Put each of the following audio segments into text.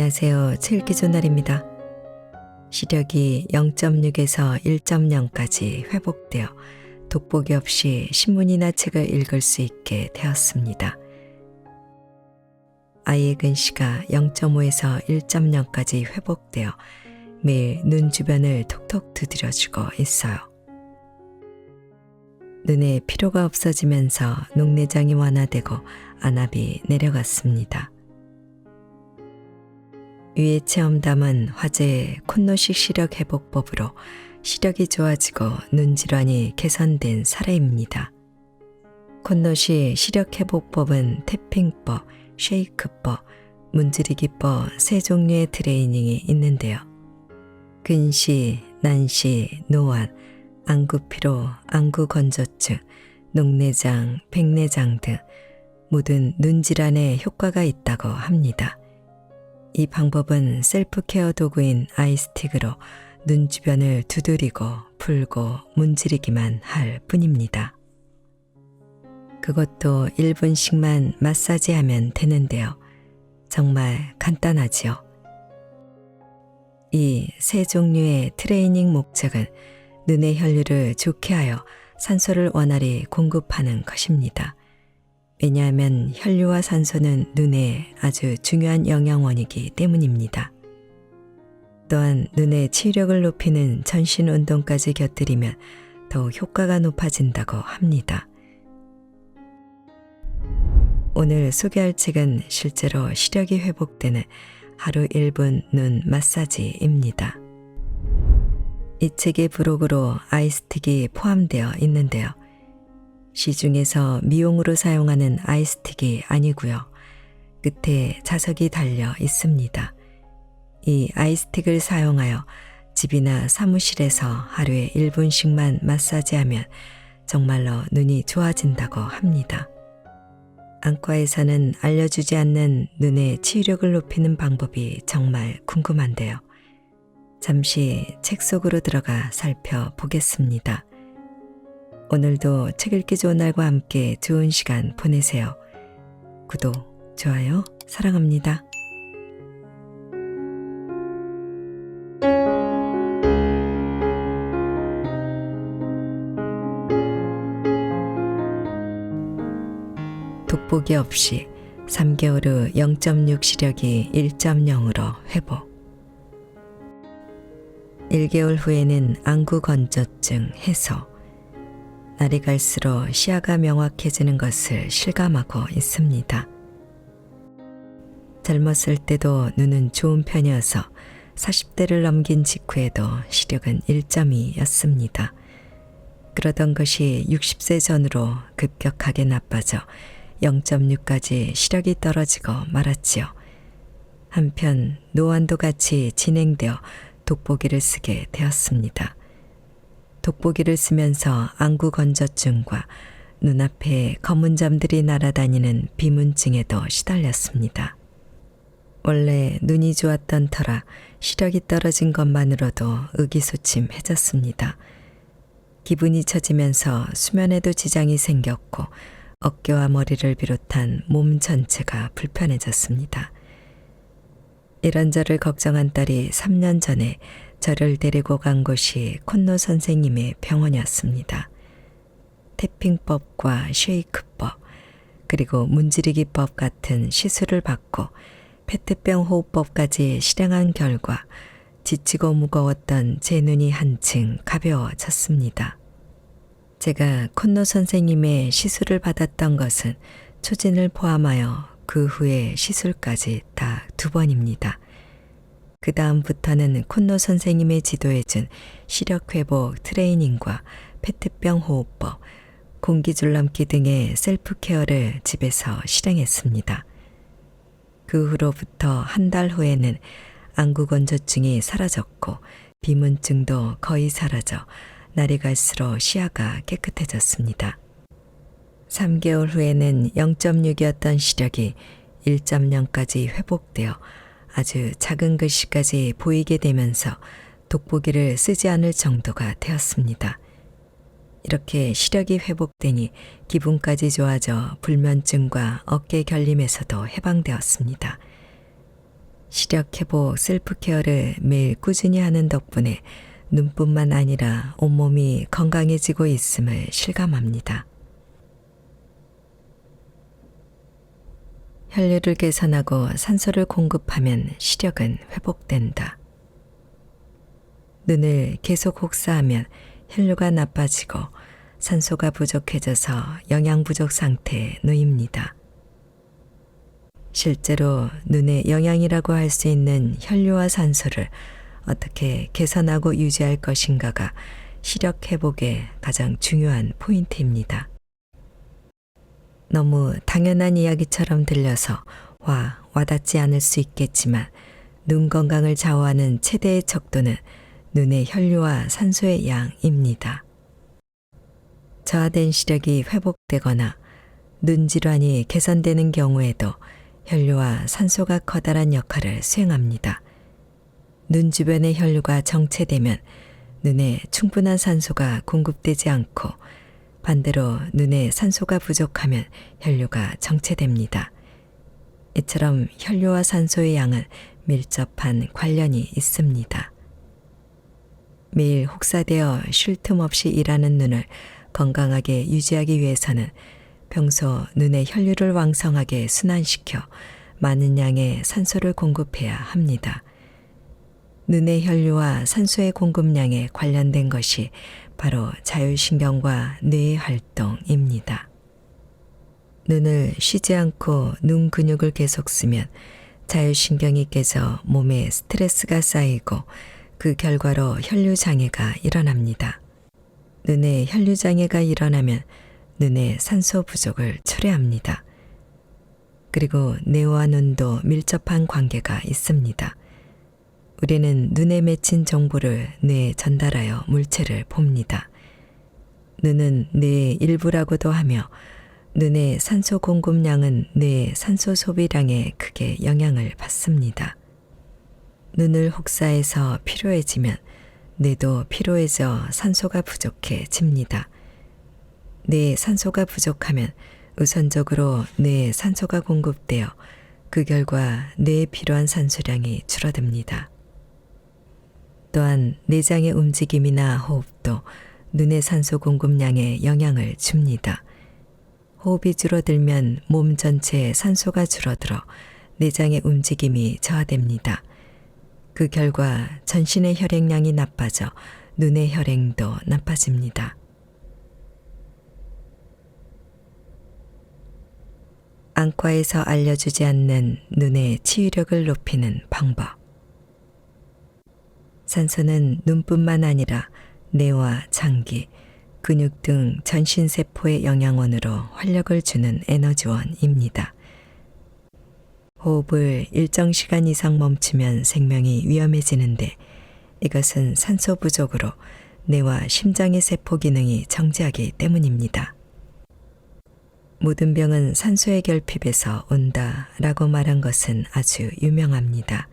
안녕하세요. 칠기조날입니다. 시력이 0.6에서 1.0까지 회복되어 돋보기 없이 신문이나 책을 읽을 수 있게 되었습니다. 아이의 근시가 0.5에서 1.0까지 회복되어 매일 눈 주변을 톡톡 두드려주고 있어요. 눈에 피로가 없어지면서 녹내장이 완화되고 안압이 내려갔습니다. 위의 체험담은 화제의 콘노식 시력 회복법으로 시력이 좋아지고 눈질환이 개선된 사례입니다. 콘노식 시력 회복법은 태핑법, 쉐이크법, 문지르기법 세 종류의 트레이닝이 있는데요. 근시, 난시, 노안, 안구피로, 안구건조증, 녹내장, 백내장 등 모든 눈질환에 효과가 있다고 합니다. 이 방법은 셀프케어 도구인 아이스틱으로 눈 주변을 두드리고 풀고 문지르기만 할 뿐입니다. 그것도 1분씩만 마사지하면 되는데요. 정말 간단하지요. 이 세 종류의 트레이닝 목적은 눈의 혈류를 좋게 하여 산소를 원활히 공급하는 것입니다. 왜냐하면 혈류와 산소는 눈에 아주 중요한 영양원이기 때문입니다. 또한 눈의 치유력을 높이는 전신 운동까지 곁들이면 더욱 효과가 높아진다고 합니다. 오늘 소개할 책은 실제로 시력이 회복되는 하루 1분 눈 마사지입니다. 이 책의 부록으로 아이스틱이 포함되어 있는데요. 시중에서 미용으로 사용하는 아이스틱이 아니고요. 끝에 자석이 달려 있습니다. 이 아이스틱을 사용하여 집이나 사무실에서 하루에 1분씩만 마사지하면 정말로 눈이 좋아진다고 합니다. 안과에서는 알려주지 않는 눈의 치유력을 높이는 방법이 정말 궁금한데요. 잠시 책 속으로 들어가 살펴보겠습니다. 오늘도 책 읽기 좋은 날과 함께 좋은 시간 보내세요. 구독, 좋아요, 사랑합니다. 돋보기 없이 3개월 후 0.6 시력이 1.0으로 회복. 1개월 후에는 안구 건조증 해소. 날이 갈수록 시야가 명확해지는 것을 실감하고 있습니다. 젊었을 때도 눈은 좋은 편이어서 40대를 넘긴 직후에도 시력은 1.2였습니다. 그러던 것이 60세 전으로 급격하게 나빠져 0.6까지 시력이 떨어지고 말았지요. 한편 노안도 같이 진행되어 돋보기를 쓰게 되었습니다. 돋보기를 쓰면서 안구 건조증과 눈앞에 검은 점들이 날아다니는 비문증에도 시달렸습니다. 원래 눈이 좋았던 터라 시력이 떨어진 것만으로도 의기소침해졌습니다. 기분이 처지면서 수면에도 지장이 생겼고 어깨와 머리를 비롯한 몸 전체가 불편해졌습니다. 이런저를 걱정한 딸이 3년 전에 저를 데리고 간 곳이 콘노 선생님의 병원이었습니다. 태핑법과 쉐이크법, 그리고 문지르기법 같은 시술을 받고 페트병 호흡법까지 실행한 결과 지치고 무거웠던 제 눈이 한층 가벼워졌습니다. 제가 콘노 선생님의 시술을 받았던 것은 초진을 포함하여 그 후에 시술까지 다 2번입니다. 그 다음부터는 콘노 선생님의 지도해준 시력회복 트레이닝과 페트병 호흡법, 공기줄넘기 등의 셀프케어를 집에서 실행했습니다. 그 후로부터 한 달 후에는 안구 건조증이 사라졌고 비문증도 거의 사라져 날이 갈수록 시야가 깨끗해졌습니다. 3개월 후에는 0.6이었던 시력이 1.0까지 회복되어 아주 작은 글씨까지 보이게 되면서 돋보기를 쓰지 않을 정도가 되었습니다. 이렇게 시력이 회복되니 기분까지 좋아져 불면증과 어깨 결림에서도 해방되었습니다. 시력 회복 셀프 케어를 매일 꾸준히 하는 덕분에 눈뿐만 아니라 온몸이 건강해지고 있음을 실감합니다. 혈류를 개선하고 산소를 공급하면 시력은 회복된다. 눈을 계속 혹사하면 혈류가 나빠지고 산소가 부족해져서 영양 부족 상태에 놓입니다. 실제로 눈의 영양이라고 할 수 있는 혈류와 산소를 어떻게 개선하고 유지할 것인가가 시력 회복의 가장 중요한 포인트입니다. 너무 당연한 이야기처럼 들려서 와닿지 않을 수 있겠지만 눈 건강을 좌우하는 최대의 척도는 눈의 혈류와 산소의 양입니다. 저하된 시력이 회복되거나 눈 질환이 개선되는 경우에도 혈류와 산소가 커다란 역할을 수행합니다. 눈 주변의 혈류가 정체되면 눈에 충분한 산소가 공급되지 않고 반대로 눈에 산소가 부족하면 혈류가 정체됩니다. 이처럼 혈류와 산소의 양은 밀접한 관련이 있습니다. 매일 혹사되어 쉴 틈 없이 일하는 눈을 건강하게 유지하기 위해서는 평소 눈의 혈류를 왕성하게 순환시켜 많은 양의 산소를 공급해야 합니다. 눈의 혈류와 산소의 공급량에 관련된 것이 바로 자율신경과 뇌의 활동입니다. 눈을 쉬지 않고 눈 근육을 계속 쓰면 자율신경이 깨져 몸에 스트레스가 쌓이고 그 결과로 혈류장애가 일어납니다. 눈에 혈류장애가 일어나면 눈의 산소 부족을 초래합니다. 그리고 뇌와 눈도 밀접한 관계가 있습니다. 우리는 눈에 맺힌 정보를 뇌에 전달하여 물체를 봅니다. 눈은 뇌의 일부라고도 하며 눈의 산소 공급량은 뇌의 산소 소비량에 크게 영향을 받습니다. 눈을 혹사해서 피로해지면 뇌도 피로해져 산소가 부족해집니다. 뇌에 산소가 부족하면 우선적으로 뇌에 산소가 공급되어 그 결과 뇌에 필요한 산소량이 줄어듭니다. 또한 내장의 움직임이나 호흡도 눈의 산소 공급량에 영향을 줍니다. 호흡이 줄어들면 몸 전체에 산소가 줄어들어 내장의 움직임이 저하됩니다. 그 결과 전신의 혈액량이 나빠져 눈의 혈행도 나빠집니다. 안과에서 알려주지 않는 눈의 치유력을 높이는 방법. 산소는 눈뿐만 아니라 뇌와 장기, 근육 등 전신 세포의 영양원으로 활력을 주는 에너지원입니다. 호흡을 일정 시간 이상 멈추면 생명이 위험해지는데 이것은 산소 부족으로 뇌와 심장의 세포 기능이 정지하기 때문입니다. 모든 병은 산소의 결핍에서 온다라고 말한 것은 아주 유명합니다.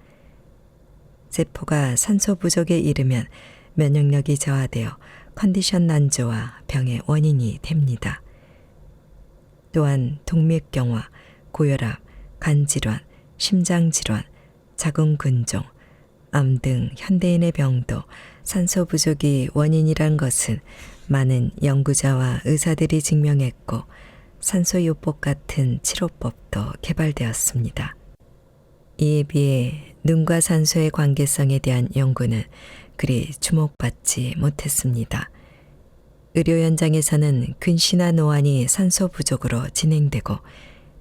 세포가 산소 부족에 이르면 면역력이 저하되어 컨디션 난조와 병의 원인이 됩니다. 또한 동맥경화, 고혈압, 간질환, 심장질환, 자궁근종, 암 등 현대인의 병도 산소 부족이 원인이란 것은 많은 연구자와 의사들이 증명했고 산소요법 같은 치료법도 개발되었습니다. 이에 비해 눈과 산소의 관계성에 대한 연구는 그리 주목받지 못했습니다. 의료 현장에서는 근시나 노안이 산소 부족으로 진행되고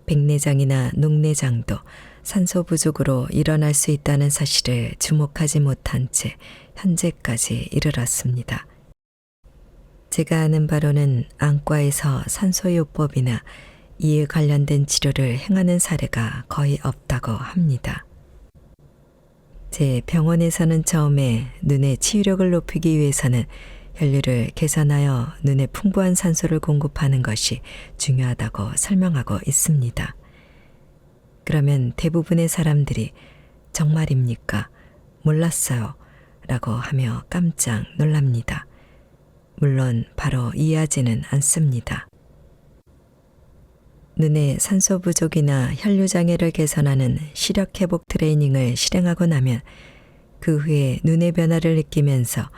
백내장이나 녹내장도 산소 부족으로 일어날 수 있다는 사실을 주목하지 못한 채 현재까지 이르렀습니다. 제가 아는 바로는 안과에서 산소요법이나 이에 관련된 치료를 행하는 사례가 거의 없다고 합니다. 제 병원에서는 처음에 눈의 치유력을 높이기 위해서는 혈류를 개선하여 눈에 풍부한 산소를 공급하는 것이 중요하다고 설명하고 있습니다. 그러면 대부분의 사람들이 정말입니까? 몰랐어요. 라고 하며 깜짝 놀랍니다. 물론 바로 이해하지는 않습니다. 눈의 산소 부족이나 혈류 장애를 개선하는 시력 회복 트레이닝을 실행하고 나면 그 후에 눈의 변화를 느끼면서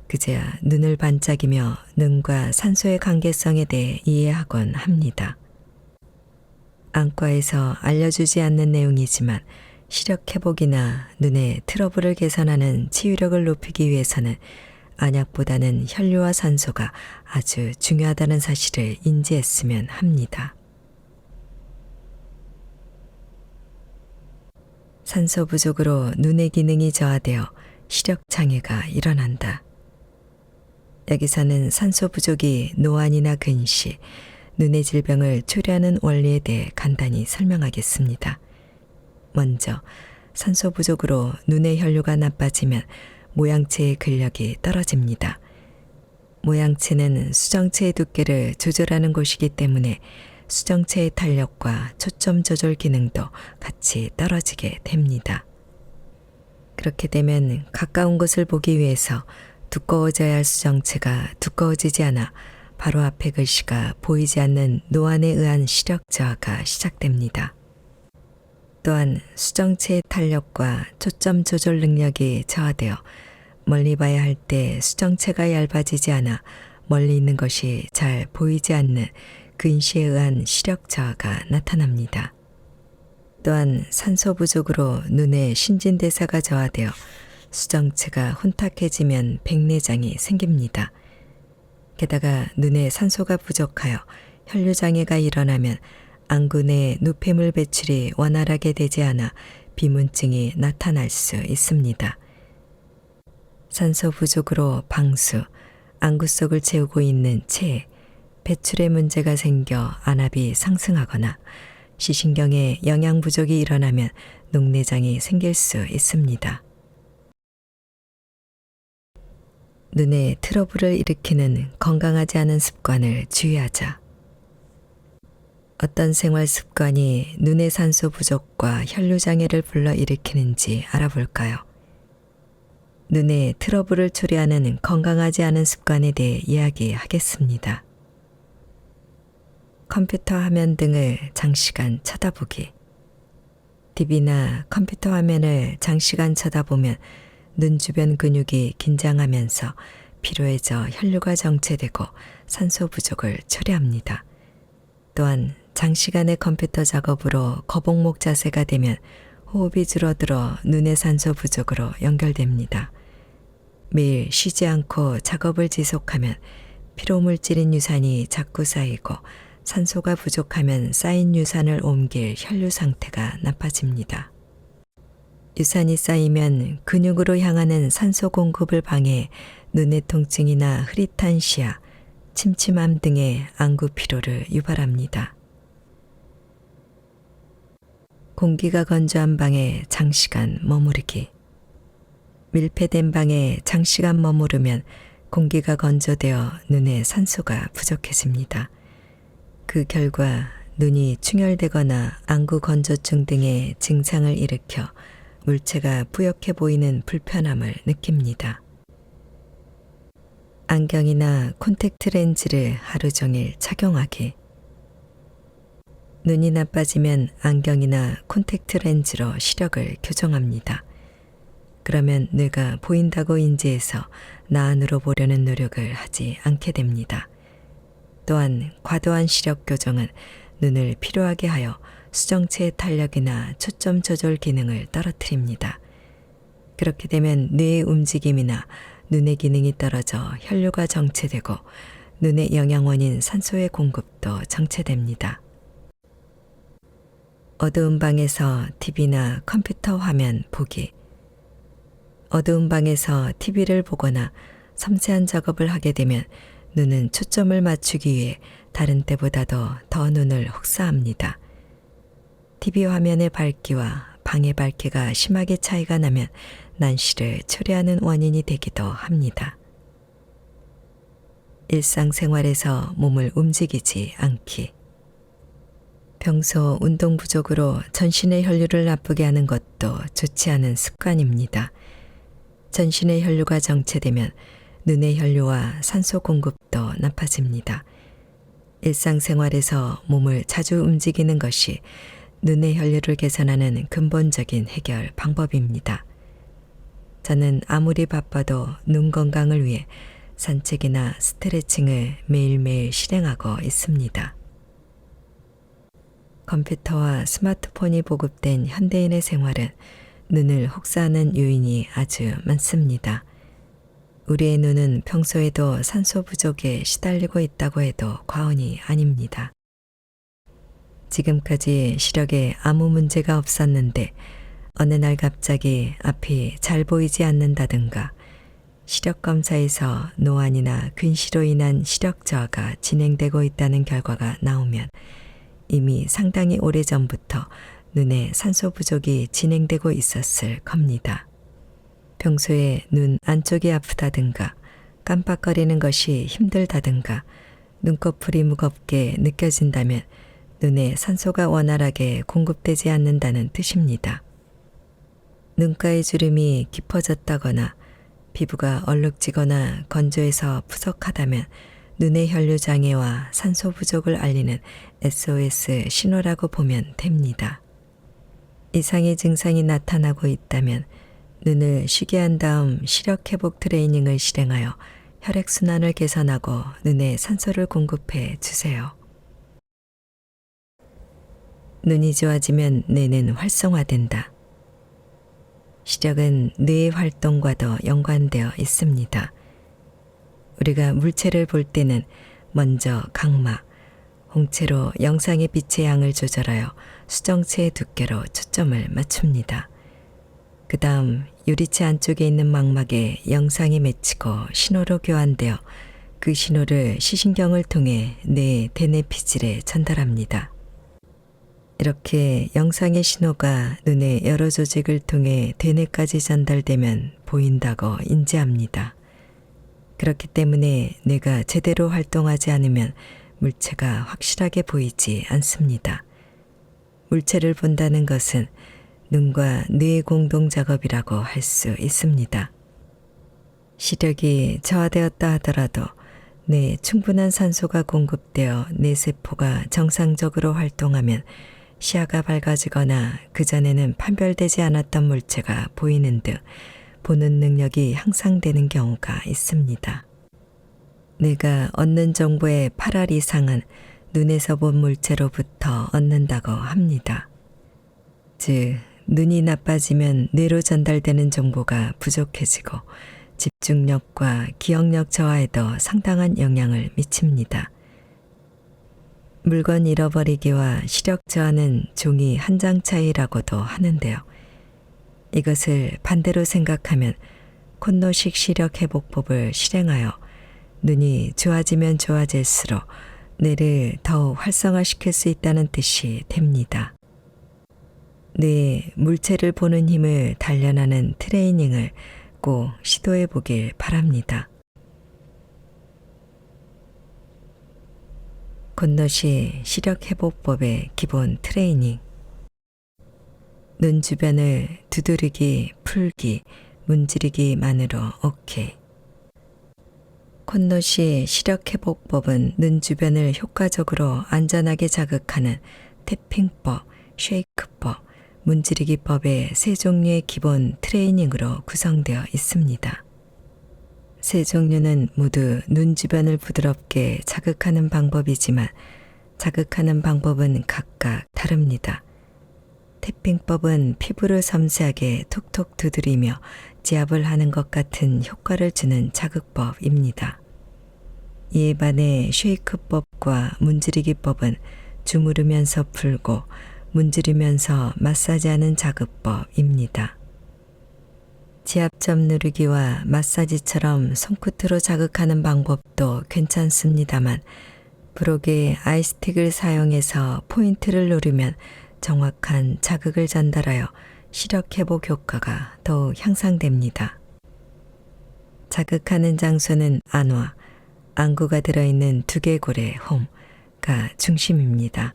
그제야 눈을 반짝이며 눈과 산소의 관계성에 대해 이해하곤 합니다. 안과에서 알려주지 않는 내용이지만 시력 회복이나 눈의 트러블을 개선하는 치유력을 높이기 위해서는 안약보다는 혈류와 산소가 아주 중요하다는 사실을 인지했으면 합니다. 산소 부족으로 눈의 기능이 저하되어 시력 장애가 일어난다. 여기서는 산소 부족이 노안이나 근시, 눈의 질병을 초래하는 원리에 대해 간단히 설명하겠습니다. 먼저 산소 부족으로 눈의 혈류가 나빠지면 모양체의 근력이 떨어집니다. 모양체는 수정체의 두께를 조절하는 곳이기 때문에 수정체의 탄력과 초점 조절 기능도 같이 떨어지게 됩니다. 그렇게 되면 가까운 것을 보기 위해서 두꺼워져야 할 수정체가 두꺼워지지 않아 바로 앞의 글씨가 보이지 않는 노안에 의한 시력 저하가 시작됩니다. 또한 수정체의 탄력과 초점 조절 능력이 저하되어 멀리 봐야 할 때 수정체가 얇아지지 않아 멀리 있는 것이 잘 보이지 않는 근시에 의한 시력 저하가 나타납니다. 또한 산소 부족으로 눈의 신진대사가 저하되어 수정체가 혼탁해지면 백내장이 생깁니다. 게다가 눈에 산소가 부족하여 혈류장애가 일어나면 안구 내 노폐물 배출이 원활하게 되지 않아 비문증이 나타날 수 있습니다. 산소 부족으로 방수, 안구 속을 채우고 있는 체, 배출에 문제가 생겨 안압이 상승하거나 시신경에 영양 부족이 일어나면 녹내장이 생길 수 있습니다. 눈에 트러블을 일으키는 건강하지 않은 습관을 주의하자. 어떤 생활 습관이 눈의 산소 부족과 혈류 장애를 불러일으키는지 알아볼까요? 눈에 트러블을 초래하는 건강하지 않은 습관에 대해 이야기하겠습니다. 컴퓨터 화면 등을 장시간 쳐다보기. TV나 컴퓨터 화면을 장시간 쳐다보면 눈 주변 근육이 긴장하면서 피로해져 혈류가 정체되고 산소 부족을 초래합니다. 또한 장시간의 컴퓨터 작업으로 거북목 자세가 되면 호흡이 줄어들어 눈의 산소 부족으로 연결됩니다. 매일 쉬지 않고 작업을 지속하면 피로물질인 유산이 자꾸 쌓이고 산소가 부족하면 쌓인 유산을 옮길 혈류 상태가 나빠집니다. 유산이 쌓이면 근육으로 향하는 산소 공급을 방해 눈의 통증이나 흐릿한 시야, 침침함 등의 안구 피로를 유발합니다. 공기가 건조한 방에 장시간 머무르기. 밀폐된 방에 장시간 머무르면 공기가 건조되어 눈에 산소가 부족해집니다. 그 결과 눈이 충혈되거나 안구 건조증 등의 증상을 일으켜 물체가 뿌옇게 보이는 불편함을 느낍니다. 안경이나 콘택트 렌즈를 하루 종일 착용하기. 눈이 나빠지면 안경이나 콘택트 렌즈로 시력을 교정합니다. 그러면 뇌가 보인다고 인지해서 나 안으로 보려는 노력을 하지 않게 됩니다. 또한 과도한 시력 교정은 눈을 피로하게 하여 수정체의 탄력이나 초점 조절 기능을 떨어뜨립니다. 그렇게 되면 뇌의 움직임이나 눈의 기능이 떨어져 혈류가 정체되고 눈의 영양원인 산소의 공급도 정체됩니다. 어두운 방에서 TV나 컴퓨터 화면 보기. 어두운 방에서 TV를 보거나 섬세한 작업을 하게 되면 눈은 초점을 맞추기 위해 다른 때보다도 더 눈을 혹사합니다. TV 화면의 밝기와 방의 밝기가 심하게 차이가 나면 난시를 초래하는 원인이 되기도 합니다. 일상생활에서 몸을 움직이지 않기. 평소 운동 부족으로 전신의 혈류를 나쁘게 하는 것도 좋지 않은 습관입니다. 전신의 혈류가 정체되면 눈의 혈류와 산소 공급도 나빠집니다. 일상생활에서 몸을 자주 움직이는 것이 눈의 혈류를 개선하는 근본적인 해결 방법입니다. 저는 아무리 바빠도 눈 건강을 위해 산책이나 스트레칭을 매일매일 실행하고 있습니다. 컴퓨터와 스마트폰이 보급된 현대인의 생활은 눈을 혹사하는 요인이 아주 많습니다. 우리의 눈은 평소에도 산소 부족에 시달리고 있다고 해도 과언이 아닙니다. 지금까지 시력에 아무 문제가 없었는데 어느 날 갑자기 앞이 잘 보이지 않는다든가 시력 검사에서 노안이나 근시로 인한 시력 저하가 진행되고 있다는 결과가 나오면 이미 상당히 오래전부터 눈에 산소 부족이 진행되고 있었을 겁니다. 평소에 눈 안쪽이 아프다든가 깜빡거리는 것이 힘들다든가 눈꺼풀이 무겁게 느껴진다면 눈에 산소가 원활하게 공급되지 않는다는 뜻입니다. 눈가의 주름이 깊어졌다거나 피부가 얼룩지거나 건조해서 푸석하다면 눈의 혈류 장애와 산소 부족을 알리는 SOS 신호라고 보면 됩니다. 이상의 증상이 나타나고 있다면 눈을 쉬게 한 다음 시력 회복 트레이닝을 실행하여 혈액순환을 개선하고 눈에 산소를 공급해 주세요. 눈이 좋아지면 뇌는 활성화된다. 시력은 뇌의 활동과도 연관되어 있습니다. 우리가 물체를 볼 때는 먼저 각막, 홍채로 영상의 빛의 양을 조절하여 수정체의 두께로 초점을 맞춥니다. 그 다음 유리체 안쪽에 있는 망막에 영상이 맺히고 신호로 교환되어 그 신호를 시신경을 통해 뇌의 대뇌 피질에 전달합니다. 이렇게 영상의 신호가 눈의 여러 조직을 통해 대뇌까지 전달되면 보인다고 인지합니다. 그렇기 때문에 뇌가 제대로 활동하지 않으면 물체가 확실하게 보이지 않습니다. 물체를 본다는 것은 눈과 뇌의 공동 작업이라고 할 수 있습니다. 시력이 저하되었다 하더라도 뇌에 충분한 산소가 공급되어 뇌세포가 정상적으로 활동하면 시야가 밝아지거나 그전에는 판별되지 않았던 물체가 보이는 등 보는 능력이 향상되는 경우가 있습니다. 뇌가 얻는 정보의 8할 이상은 눈에서 본 물체로부터 얻는다고 합니다. 즉, 눈이 나빠지면 뇌로 전달되는 정보가 부족해지고 집중력과 기억력 저하에도 상당한 영향을 미칩니다. 물건 잃어버리기와 시력 저하는 종이 한 장 차이라고도 하는데요. 이것을 반대로 생각하면 콘노식 시력 회복법을 실행하여 눈이 좋아지면 좋아질수록 뇌를 더욱 활성화시킬 수 있다는 뜻이 됩니다. 뇌의 물체를 보는 힘을 단련하는 트레이닝을 꼭 시도해 보길 바랍니다. 콘노시 시력회복법의 기본 트레이닝. 눈 주변을 두드리기, 풀기, 문지르기만으로 오케이. 콘노시 시력회복법은 눈 주변을 효과적으로 안전하게 자극하는 태핑법, 쉐이크법, 문지르기법의 세 종류의 기본 트레이닝으로 구성되어 있습니다. 세 종류는 모두 눈 주변을 부드럽게 자극하는 방법이지만 자극하는 방법은 각각 다릅니다. 태핑법은 피부를 섬세하게 톡톡 두드리며 지압을 하는 것 같은 효과를 주는 자극법입니다. 이에 반해 쉐이크법과 문지르기법은 주무르면서 풀고 문지르면서 마사지하는 자극법입니다. 지압점 누르기와 마사지처럼 손끝으로 자극하는 방법도 괜찮습니다만 브로그의 아이스틱을 사용해서 포인트를 누르면 정확한 자극을 전달하여 시력 회복 효과가 더욱 향상됩니다. 자극하는 장소는 안과, 안구가 들어있는 두개골의 홈가 중심입니다.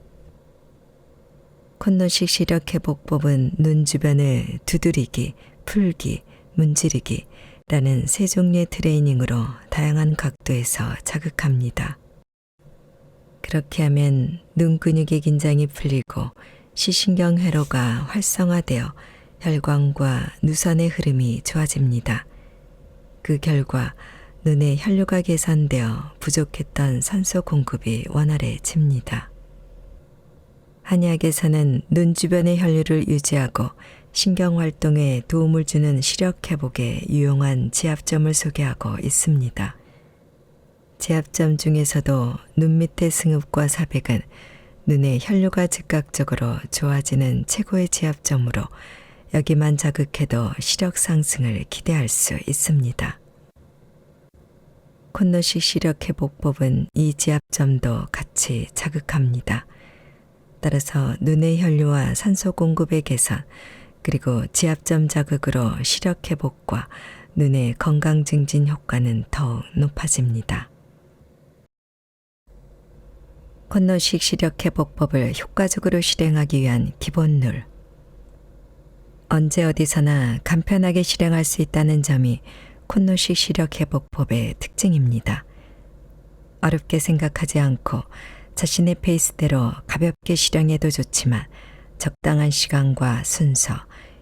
콘노식 시력 회복법은 눈 주변을 두드리기, 풀기, 문지르기 라는 세 종류의 트레이닝으로 다양한 각도에서 자극합니다. 그렇게 하면 눈 근육의 긴장이 풀리고 시신경 회로가 활성화되어 혈관과 누선의 흐름이 좋아집니다. 그 결과 눈의 혈류가 개선되어 부족했던 산소 공급이 원활해집니다. 한의학에서는 눈 주변의 혈류를 유지하고 신경 활동에 도움을 주는 시력 회복에 유용한 지압점을 소개하고 있습니다. 지압점 중에서도 눈 밑의 승읍과 사백은 눈의 혈류가 즉각적으로 좋아지는 최고의 지압점으로 여기만 자극해도 시력 상승을 기대할 수 있습니다. 콘노식 시력 회복법은 이 지압점도 같이 자극합니다. 따라서 눈의 혈류와 산소 공급의 개선, 그리고 지압점 자극으로 시력 회복과 눈의 건강 증진 효과는 더욱 높아집니다. 콘노식 시력 회복법을 효과적으로 실행하기 위한 기본 룰. 언제 어디서나 간편하게 실행할 수 있다는 점이 콘노식 시력 회복법의 특징입니다. 어렵게 생각하지 않고 자신의 페이스대로 가볍게 실행해도 좋지만 적당한 시간과 순서,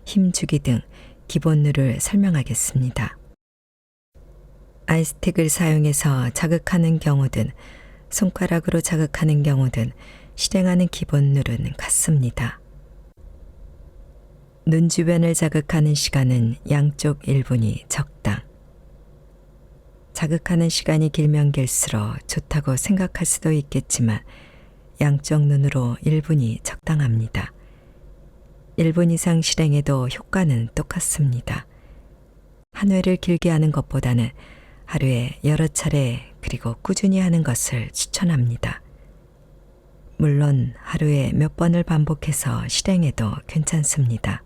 힘주기 등 기본 룰을 설명하겠습니다. 아이스틱을 사용해서 자극하는 경우든 손가락으로 자극하는 경우든 실행하는 기본 룰은 같습니다. 눈 주변을 자극하는 시간은 양쪽 1분이 적당. 자극하는 시간이 길면 길수록 좋다고 생각할 수도 있겠지만 양쪽 눈으로 1분이 적당합니다. 1분 이상 실행해도 효과는 똑같습니다. 한 회를 길게 하는 것보다는 하루에 여러 차례 그리고 꾸준히 하는 것을 추천합니다. 물론 하루에 몇 번을 반복해서 실행해도 괜찮습니다.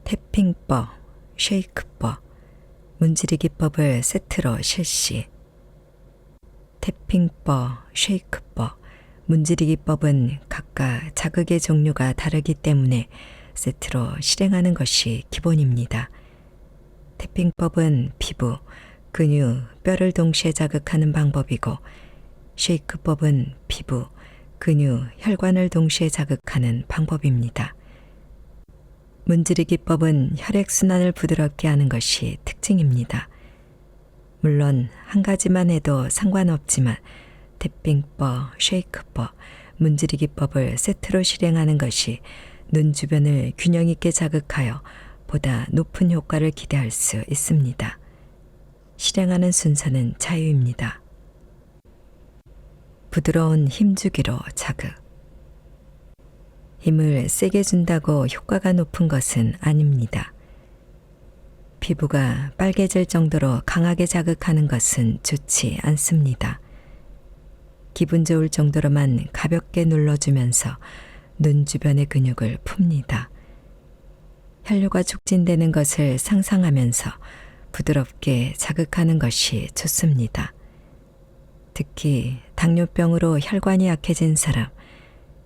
태핑법, 쉐이크법, 문지르기법을 세트로 실시. 태핑법, 쉐이크법, 문지르기법은 각각 자극의 종류가 다르기 때문에 세트로 실행하는 것이 기본입니다. 태핑법은 피부, 근육, 뼈를 동시에 자극하는 방법이고 쉐이크법은 피부, 근육, 혈관을 동시에 자극하는 방법입니다. 문지르기법은 혈액순환을 부드럽게 하는 것이 특징입니다. 물론 한 가지만 해도 상관없지만 태핑법, 쉐이크법, 문지르기법을 세트로 실행하는 것이 눈 주변을 균형 있게 자극하여 보다 높은 효과를 기대할 수 있습니다. 실행하는 순서는 자유입니다. 부드러운 힘주기로 자극. 힘을 세게 준다고 효과가 높은 것은 아닙니다. 피부가 빨개질 정도로 강하게 자극하는 것은 좋지 않습니다. 기분 좋을 정도로만 가볍게 눌러주면서 눈 주변의 근육을 풉니다. 혈류가 촉진되는 것을 상상하면서 부드럽게 자극하는 것이 좋습니다. 특히 당뇨병으로 혈관이 약해진 사람,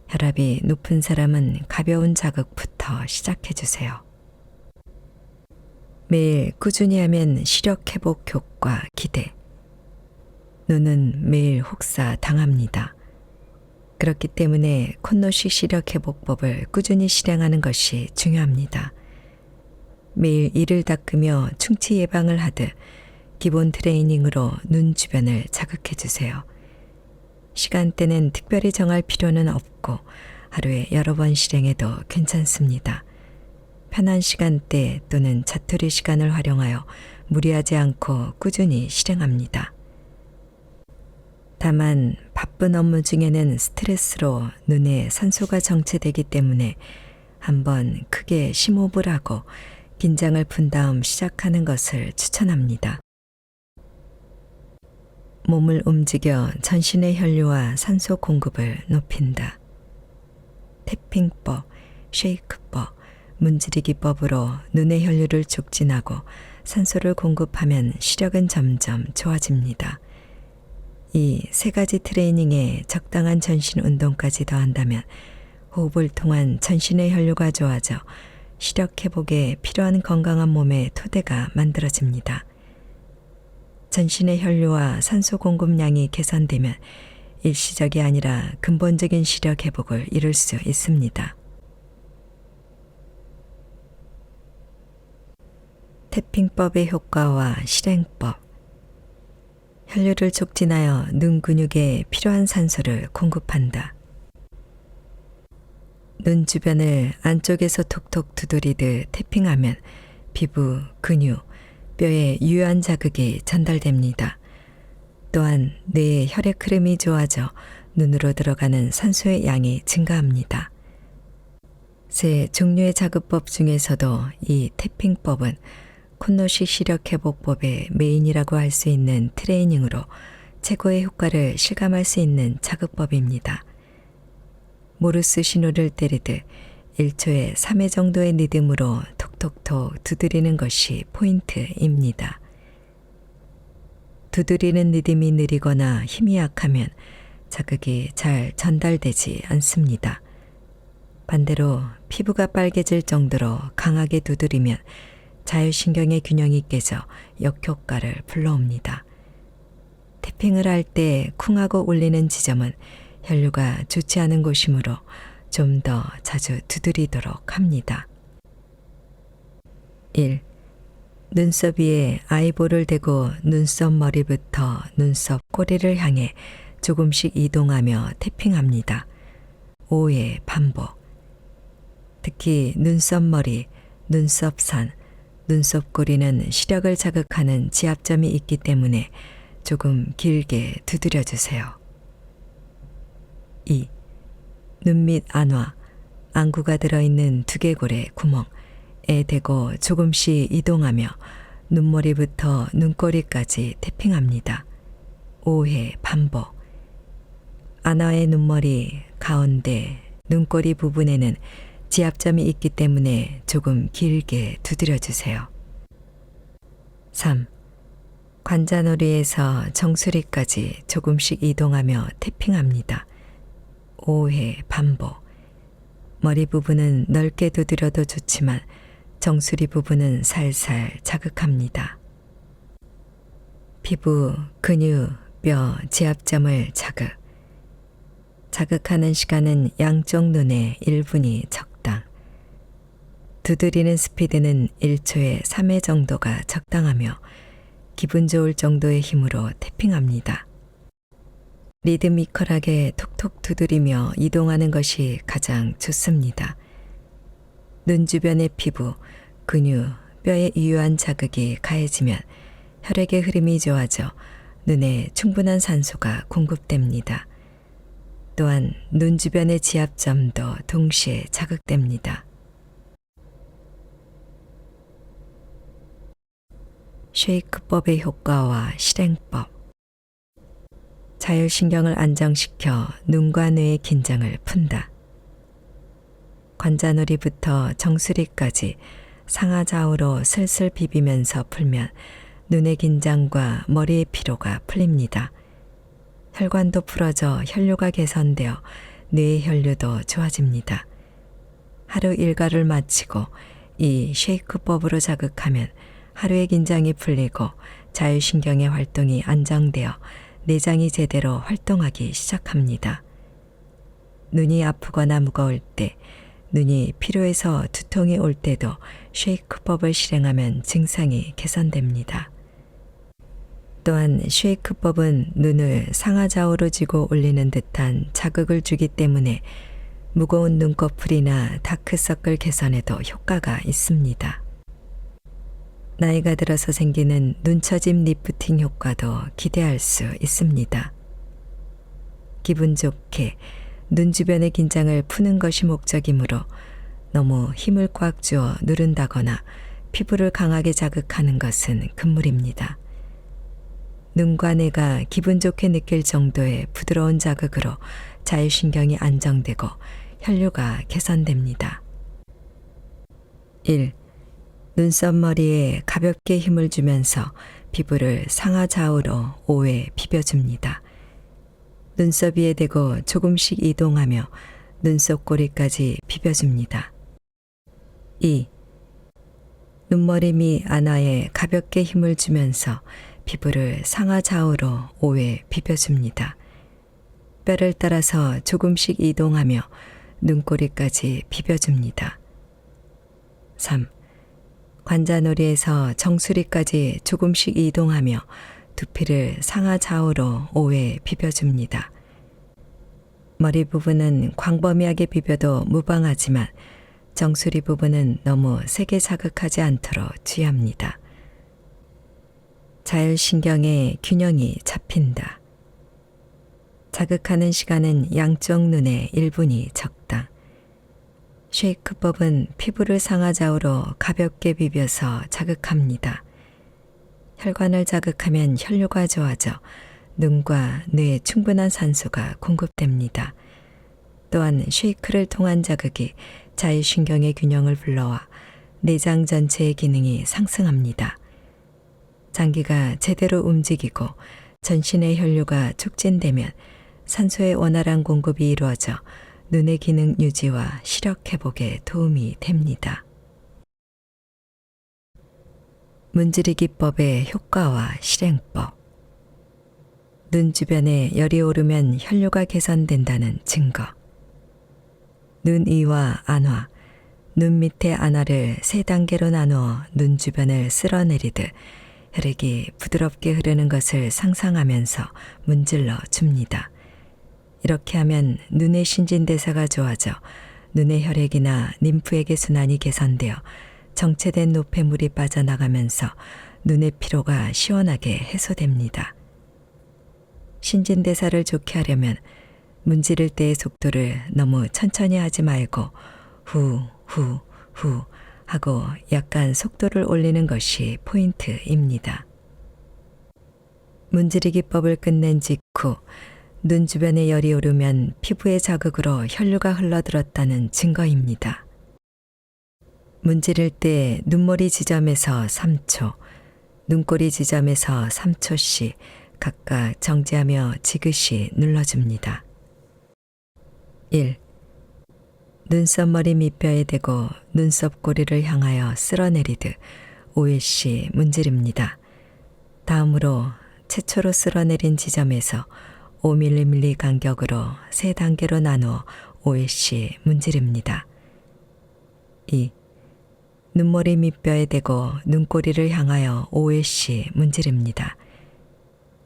혈압이 높은 사람은 가벼운 자극부터 시작해 주세요. 매일 꾸준히 하면 시력 회복 효과 기대. 눈은 매일 혹사 당합니다. 그렇기 때문에 콘노식 시력 회복법을 꾸준히 실행하는 것이 중요합니다. 매일 이를 닦으며 충치 예방을 하듯 기본 트레이닝으로 눈 주변을 자극해 주세요. 시간대는 특별히 정할 필요는 없고 하루에 여러 번 실행해도 괜찮습니다. 편한 시간대 또는 자투리 시간을 활용하여 무리하지 않고 꾸준히 실행합니다. 다만 바쁜 업무 중에는 스트레스로 눈에 산소가 정체되기 때문에 한번 크게 심호흡을 하고 긴장을 푼 다음 시작하는 것을 추천합니다. 몸을 움직여 전신의 혈류와 산소 공급을 높인다. 태핑법, 쉐이크법, 문지르기법으로 눈의 혈류를 촉진하고 산소를 공급하면 시력은 점점 좋아집니다. 이 세 가지 트레이닝에 적당한 전신 운동까지 더한다면 호흡을 통한 전신의 혈류가 좋아져 시력 회복에 필요한 건강한 몸의 토대가 만들어집니다. 전신의 혈류와 산소 공급량이 개선되면 일시적이 아니라 근본적인 시력 회복을 이룰 수 있습니다. 태핑법의 효과와 실행법. 혈류를 촉진하여 눈 근육에 필요한 산소를 공급한다. 눈 주변을 안쪽에서 톡톡 두드리듯 태핑하면 피부, 근육, 뼈에 유효한 자극이 전달됩니다. 또한 뇌의 혈액 흐름이 좋아져 눈으로 들어가는 산소의 양이 증가합니다. 세 종류의 자극법 중에서도 이 태핑법은 콘노식 시력 회복법의 메인이라고 할 수 있는 트레이닝으로 최고의 효과를 실감할 수 있는 자극법입니다. 모르스 신호를 때리듯 1초에 3회 정도의 리듬으로 톡톡톡 두드리는 것이 포인트입니다. 두드리는 리듬이 느리거나 힘이 약하면 자극이 잘 전달되지 않습니다. 반대로 피부가 빨개질 정도로 강하게 두드리면 자율신경의 균형이 깨져 역효과를 불러옵니다. 태핑을 할 때 쿵하고 울리는 지점은 혈류가 좋지 않은 곳이므로 좀 더 자주 두드리도록 합니다. 1. 눈썹 위에 아이볼을 대고 눈썹 머리부터 눈썹 꼬리를 향해 조금씩 이동하며 태핑합니다. 5회 반복. 특히 눈썹 머리, 눈썹 산, 눈썹 꼬리는 시력을 자극하는 지압점이 있기 때문에 조금 길게 두드려 주세요. 2. 눈밑 안와, 안구가 들어있는 두개골의 구멍에 대고 조금씩 이동하며 눈머리부터 눈꼬리까지 태핑합니다. 5회 반복. 안와의 눈머리, 가운데, 눈꼬리 부분에는 지압점이 있기 때문에 조금 길게 두드려 주세요. 3. 관자놀이에서 정수리까지 조금씩 이동하며 태핑합니다. 5회 반복. 머리 부분은 넓게 두드려도 좋지만 정수리 부분은 살살 자극합니다. 피부, 근육, 뼈, 지압점을 자극. 자극하는 시간은 양쪽 눈에 1분이 적당. 두드리는 스피드는 1초에 3회 정도가 적당하며 기분 좋을 정도의 힘으로 태핑합니다. 리드미컬하게 톡톡 두드리며 이동하는 것이 가장 좋습니다. 눈 주변의 피부, 근육, 뼈에 유효한 자극이 가해지면 혈액의 흐름이 좋아져 눈에 충분한 산소가 공급됩니다. 또한 눈 주변의 지압점도 동시에 자극됩니다. 쉐이크법의 효과와 실행법. 자율신경을 안정시켜 눈과 뇌의 긴장을 푼다. 관자놀이부터 정수리까지 상하좌우로 슬슬 비비면서 풀면 눈의 긴장과 머리의 피로가 풀립니다. 혈관도 풀어져 혈류가 개선되어 뇌의 혈류도 좋아집니다. 하루 일과를 마치고 이 쉐이크법으로 자극하면 하루의 긴장이 풀리고 자율신경의 활동이 안정되어 내장이 제대로 활동하기 시작합니다. 눈이 아프거나 무거울 때, 눈이 피로해서 두통이 올 때도 쉐이크법을 실행하면 증상이 개선됩니다. 또한 쉐이크법은 눈을 상하좌우로 쥐고 올리는 듯한 자극을 주기 때문에 무거운 눈꺼풀이나 다크서클 개선에도 효과가 있습니다. 나이가 들어서 생기는 눈처짐 리프팅 효과도 기대할 수 있습니다. 기분 좋게 눈 주변의 긴장을 푸는 것이 목적이므로 너무 힘을 꽉 주어 누른다거나 피부를 강하게 자극하는 것은 금물입니다. 눈과 뇌가 기분 좋게 느낄 정도의 부드러운 자극으로 자율신경이 안정되고 혈류가 개선됩니다. 1. 눈썹 머리에 가볍게 힘을 주면서 피부를 상하좌우로 5회 비벼줍니다. 눈썹 위에 대고 조금씩 이동하며 눈썹 꼬리까지 비벼줍니다. 2. 눈머리 및 안와에 가볍게 힘을 주면서 피부를 상하 좌우로 5회 비벼줍니다. 뼈를 따라서 조금씩 이동하며 눈꼬리까지 비벼줍니다. 3. 관자놀이에서 정수리까지 조금씩 이동하며 두피를 상하 좌우로 5회 비벼줍니다. 머리 부분은 광범위하게 비벼도 무방하지만 정수리 부분은 너무 세게 자극하지 않도록 주의합니다. 자율신경의 균형이 잡힌다. 자극하는 시간은 양쪽 눈에 1분이 적당. 쉐이크법은 피부를 상하 좌우로 가볍게 비벼서 자극합니다. 혈관을 자극하면 혈류가 좋아져 눈과 뇌에 충분한 산소가 공급됩니다. 또한 쉐이크를 통한 자극이 자율신경의 균형을 불러와 내장 전체의 기능이 상승합니다. 장기가 제대로 움직이고 전신의 혈류가 촉진되면 산소의 원활한 공급이 이루어져 눈의 기능 유지와 시력 회복에 도움이 됩니다. 문지르기법의 효과와 실행법. 눈 주변에 열이 오르면 혈류가 개선된다는 증거. 눈 위와 안화, 눈 밑의 안화를 3단계로 나누어 눈 주변을 쓸어내리듯 혈액이 부드럽게 흐르는 것을 상상하면서 문질러 줍니다. 이렇게 하면 눈의 신진대사가 좋아져 눈의 혈액이나 림프액의 순환이 개선되어 정체된 노폐물이 빠져나가면서 눈의 피로가 시원하게 해소됩니다. 신진대사를 좋게 하려면 문지를 때의 속도를 너무 천천히 하지 말고 후, 후, 후 하고 약간 속도를 올리는 것이 포인트입니다. 문지르기법을 끝낸 직후 눈 주변에 열이 오르면 피부의 자극으로 혈류가 흘러들었다는 증거입니다. 문지를 때 눈머리 지점에서 3초, 눈꼬리 지점에서 3초씩 각각 정지하며 지그시 눌러줍니다. 1. 눈썹머리 밑뼈에 대고 눈썹 꼬리를 향하여 쓸어내리듯 5회씩 문지릅니다. 다음으로 최초로 쓸어내린 지점에서 5mm 간격으로 3단계로 나누어 5회씩 문지릅니다. 2. 눈머리 밑뼈에 대고 눈꼬리를 향하여 5회씩 문지릅니다.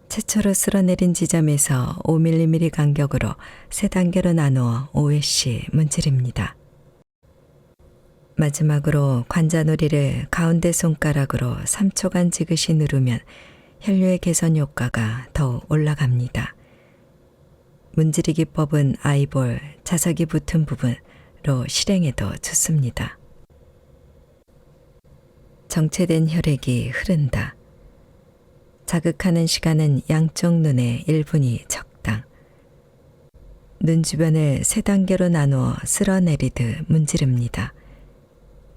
최초로 쓸어내린 지점에서 5mm 간격으로 3단계로 나누어 5회씩 문지릅니다. 마지막으로 관자놀이를 가운데 손가락으로 3초간 지그시 누르면 혈류의 개선 효과가 더욱 올라갑니다. 문지르기법은 아이볼, 자석이 붙은 부분로 실행해도 좋습니다. 정체된 혈액이 흐른다. 자극하는 시간은 양쪽 눈에 1분이 적당. 눈 주변을 3단계로 나누어 쓸어내리듯 문지릅니다.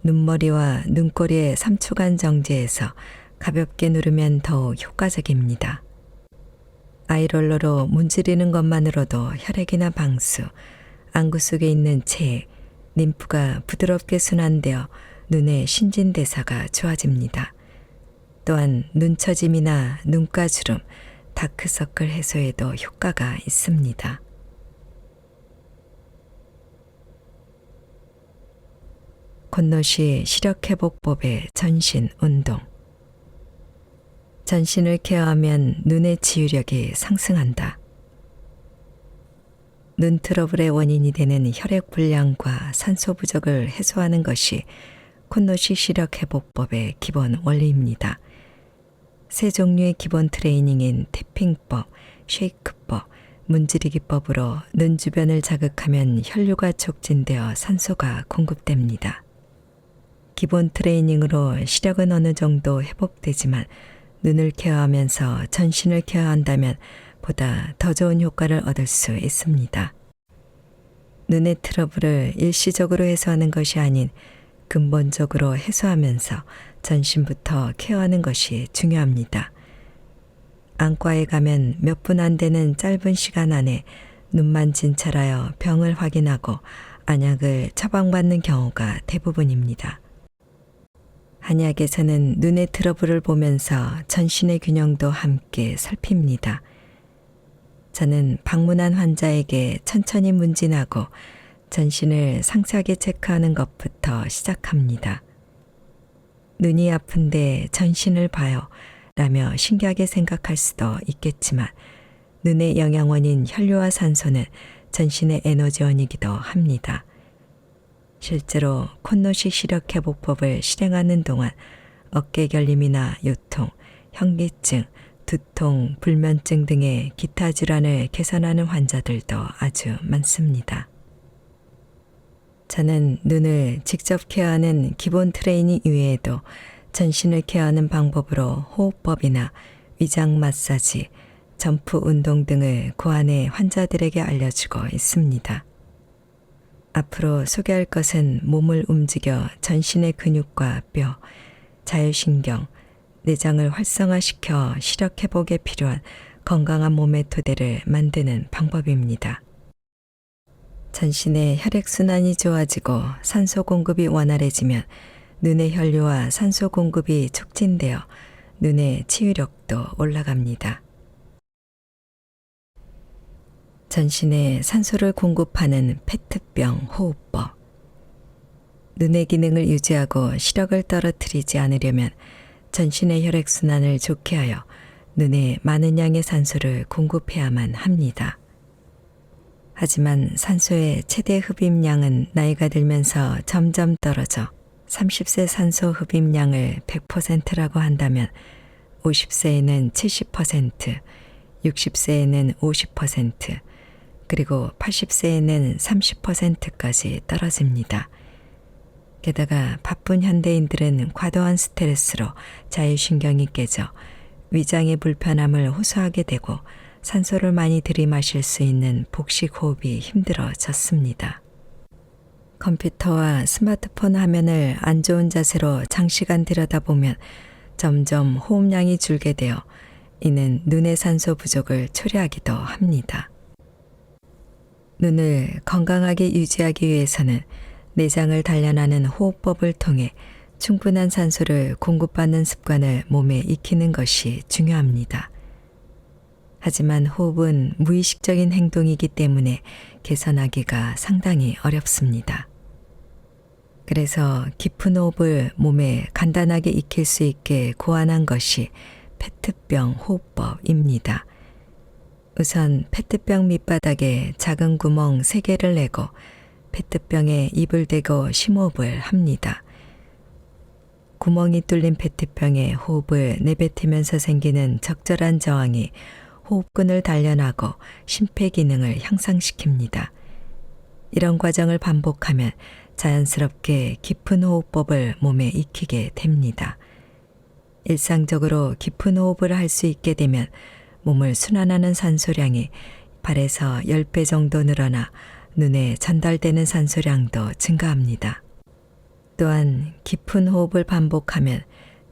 눈머리와 눈꼬리에 3초간 정지해서 가볍게 누르면 더욱 효과적입니다. 아이롤러로 문지르는 것만으로도 혈액이나 방수, 안구 속에 있는 체액, 림프가 부드럽게 순환되어 눈의 신진대사가 좋아집니다. 또한 눈처짐이나 눈가주름, 다크서클 해소에도 효과가 있습니다. 콘노시 시력회복법의 전신 운동. 전신을 케어하면 눈의 치유력이 상승한다. 눈 트러블의 원인이 되는 혈액 불량과 산소 부족을 해소하는 것이 콘노시 시력회복법의 기본 원리입니다. 세 종류의 기본 트레이닝인 태핑법, 쉐이크법, 문지르기법으로 눈 주변을 자극하면 혈류가 촉진되어 산소가 공급됩니다. 기본 트레이닝으로 시력은 어느 정도 회복되지만 눈을 케어하면서 전신을 케어한다면 보다 더 좋은 효과를 얻을 수 있습니다. 눈의 트러블을 일시적으로 해소하는 것이 아닌 근본적으로 해소하면서 전신부터 케어하는 것이 중요합니다. 안과에 가면 몇 분 안 되는 짧은 시간 안에 눈만 진찰하여 병을 확인하고 안약을 처방받는 경우가 대부분입니다. 한약에서는 눈의 트러블을 보면서 전신의 균형도 함께 살핍니다. 저는 방문한 환자에게 천천히 문진하고 전신을 상세하게 체크하는 것부터 시작합니다. 눈이 아픈데 전신을 봐요 라며 신기하게 생각할 수도 있겠지만 눈의 영양원인 혈류와 산소는 전신의 에너지원이기도 합니다. 실제로 콘노식 시력회복법을 실행하는 동안 어깨 결림이나 요통, 현기증, 두통, 불면증 등의 기타 질환을 개선하는 환자들도 아주 많습니다. 저는 눈을 직접 케어하는 기본 트레이닝 이외에도 전신을 케어하는 방법으로 호흡법이나 위장 마사지, 점프 운동 등을 고안해 환자들에게 알려주고 있습니다. 앞으로 소개할 것은 몸을 움직여 전신의 근육과 뼈, 자율신경, 내장을 활성화시켜 시력 회복에 필요한 건강한 몸의 토대를 만드는 방법입니다. 전신의 혈액순환이 좋아지고 산소 공급이 원활해지면 눈의 혈류와 산소 공급이 촉진되어 눈의 치유력도 올라갑니다. 전신에 산소를 공급하는 페트병 호흡법. 눈의 기능을 유지하고 시력을 떨어뜨리지 않으려면 전신의 혈액순환을 좋게 하여 눈에 많은 양의 산소를 공급해야만 합니다. 하지만 산소의 최대 흡입량은 나이가 들면서 점점 떨어져 30세 산소 흡입량을 100%라고 한다면 50세에는 70%, 60세에는 50%, 그리고 80세에는 30%까지 떨어집니다. 게다가 바쁜 현대인들은 과도한 스트레스로 자율신경이 깨져 위장의 불편함을 호소하게 되고 산소를 많이 들이마실 수 있는 복식 호흡이 힘들어졌습니다. 컴퓨터와 스마트폰 화면을 안 좋은 자세로 장시간 들여다보면 점점 호흡량이 줄게 되어 이는 눈의 산소 부족을 초래하기도 합니다. 눈을 건강하게 유지하기 위해서는 내장을 단련하는 호흡법을 통해 충분한 산소를 공급받는 습관을 몸에 익히는 것이 중요합니다. 하지만 호흡은 무의식적인 행동이기 때문에 개선하기가 상당히 어렵습니다. 그래서 깊은 호흡을 몸에 간단하게 익힐 수 있게 고안한 것이 페트병 호흡법입니다. 우선 페트병 밑바닥에 작은 구멍 3개를 내고 페트병에 입을 대고 심호흡을 합니다. 구멍이 뚫린 페트병에 호흡을 내뱉으면서 생기는 적절한 저항이 호흡근을 단련하고 심폐 기능을 향상시킵니다. 이런 과정을 반복하면 자연스럽게 깊은 호흡법을 몸에 익히게 됩니다. 일상적으로 깊은 호흡을 할 수 있게 되면 몸을 순환하는 산소량이 8에서 10배 정도 늘어나 눈에 전달되는 산소량도 증가합니다. 또한 깊은 호흡을 반복하면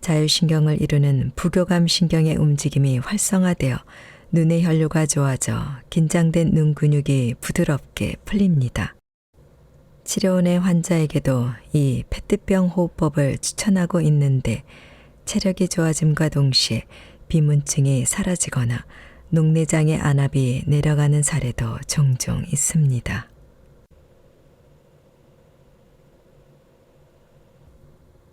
자율신경을 이루는 부교감 신경의 움직임이 활성화되어 눈의 혈류가 좋아져 긴장된 눈 근육이 부드럽게 풀립니다. 치료원의 환자에게도 이 페트병 호흡법을 추천하고 있는데 체력이 좋아짐과 동시에 비문증이 사라지거나 녹내장의 안압이 내려가는 사례도 종종 있습니다.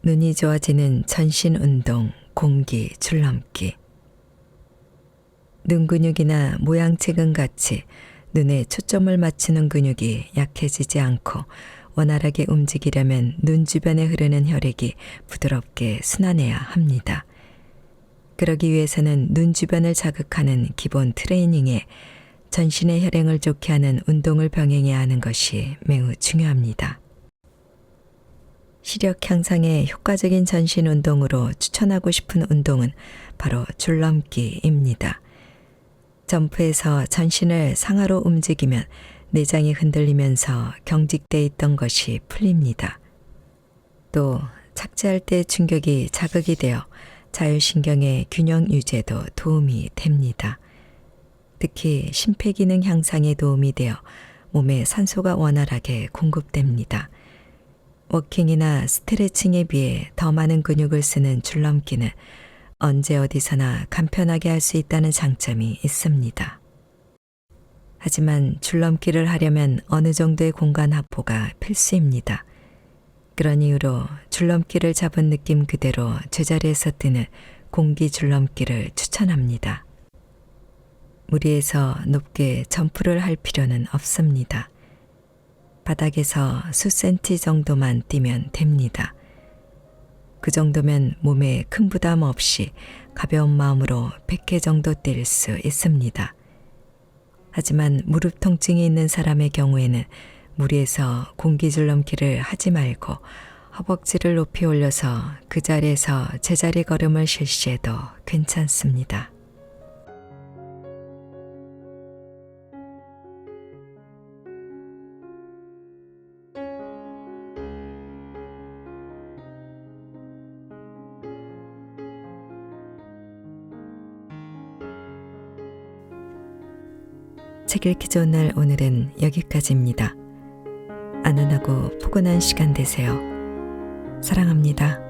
눈이 좋아지는 전신 운동, 공기, 줄넘기. 눈 근육이나 모양체근 같이 눈에 초점을 맞추는 근육이 약해지지 않고 원활하게 움직이려면 눈 주변에 흐르는 혈액이 부드럽게 순환해야 합니다. 그러기 위해서는 눈 주변을 자극하는 기본 트레이닝에 전신의 혈행을 좋게 하는 운동을 병행해야 하는 것이 매우 중요합니다. 시력 향상에 효과적인 전신 운동으로 추천하고 싶은 운동은 바로 줄넘기입니다. 점프해서 전신을 상하로 움직이면 내장이 흔들리면서 경직돼 있던 것이 풀립니다. 또 착지할 때 충격이 자극이 되어 자율신경의 균형 유지에도 도움이 됩니다. 특히 심폐기능 향상에 도움이 되어 몸에 산소가 원활하게 공급됩니다. 워킹이나 스트레칭에 비해 더 많은 근육을 쓰는 줄넘기는 언제 어디서나 간편하게 할 수 있다는 장점이 있습니다. 하지만 줄넘기를 하려면 어느 정도의 공간 확보가 필수입니다. 그런 이유로 줄넘기를 잡은 느낌 그대로 제자리에서 뛰는 공기 줄넘기를 추천합니다. 무리해서 높게 점프를 할 필요는 없습니다. 바닥에서 수센티 정도만 뛰면 됩니다. 그 정도면 몸에 큰 부담 없이 가벼운 마음으로 100개 정도 뛸 수 있습니다. 하지만 무릎 통증이 있는 사람의 경우에는 무리해서 공기 줄넘기를 하지 말고 허벅지를 높이 올려서 그 자리에서 제자리 걸음을 실시해도 괜찮습니다. 책 읽기 좋은 날 오늘은 여기까지입니다. 안전하고 포근한 시간 되세요. 사랑합니다.